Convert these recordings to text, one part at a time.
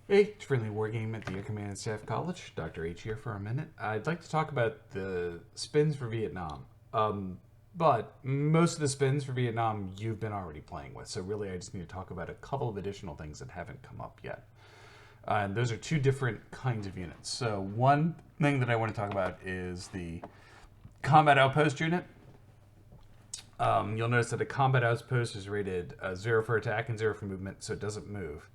Hey, it's Friendly Wargame at the Air Command Staff College. Dr. H here for a minute. I'd like to talk about the spins for Vietnam. But most of the spins for Vietnam you've been already playing with, so really I just need to talk about a couple of additional things that haven't come up yet. And those are two different kinds of units. So one thing that I want to talk about is the Combat Outpost unit. You'll notice that a Combat Outpost is rated 0 for attack and 0 for movement, so it doesn't move.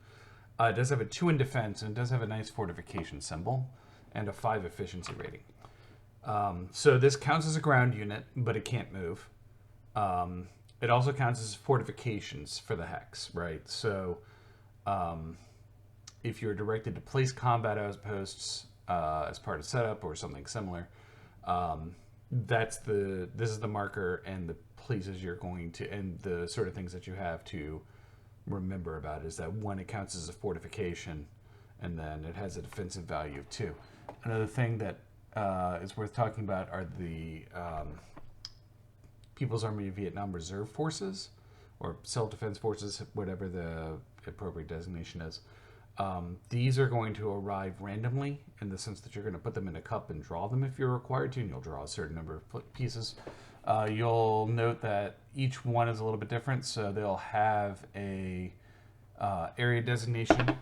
It does have a 2 in defense, and it does have a nice fortification symbol, and a 5 efficiency rating. So this counts as a ground unit, but it can't move. It also counts as fortifications for the hex, right? So if you're directed to place combat outposts as part of setup or something similar, this is the marker and the places you're going to, and the sort of things that you have to remember about is that one, it counts as a fortification, and then it has a defensive value of 2. Another thing that is worth talking about are the People's Army of Vietnam Reserve Forces, or Self-Defense Forces, whatever the appropriate designation is. These are going to arrive randomly in the sense that you're going to put them in a cup and draw them if you're required to, and you'll draw a certain number of pieces. You'll note that each one is a little bit different, so they'll have a area designation.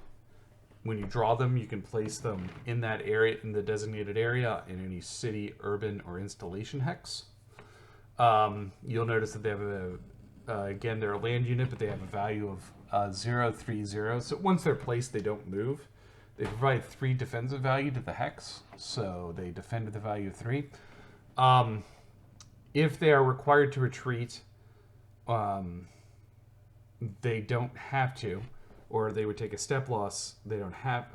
When you draw them, you can place them in that area, in the designated area, in any city, urban, or installation hex. You'll notice that they have again, they're a land unit, but they have a value of 030. So once they're placed, they don't move. They provide 3 defensive value to the hex, so they defend with the value of 3. If they are required to retreat, they don't have to, or they would take a step loss. They don't have.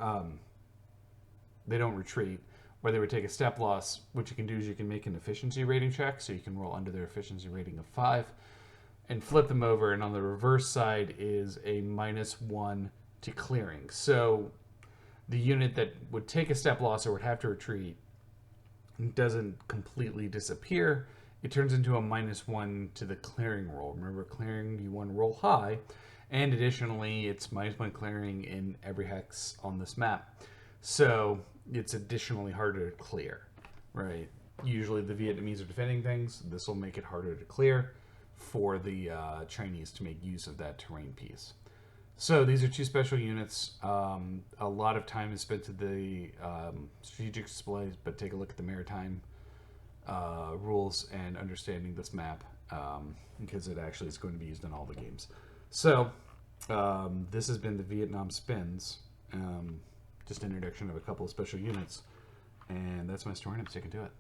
They don't retreat, or they would take a step loss. What you can do is you can make an efficiency rating check, so you can roll under their efficiency rating of 5, and flip them over. And on the reverse side is a -1 to clearing. So the unit that would take a step loss or would have to retreat doesn't completely disappear. It turns into a -1 to the clearing roll. Remember, clearing, you want to roll high. And additionally, it's -1 clearing in every hex on this map. So it's additionally harder to clear, right? Usually the Vietnamese are defending things. This will make it harder to clear for the Chinese to make use of that terrain piece. So these are 2 special units. A lot of time is spent to the strategic displays, but take a look at the maritime rules and understanding this map, because it actually is going to be used in all the games. So this has been the Vietnam Spins, just introduction of a couple of special units, and that's my story, and I'm sticking to it.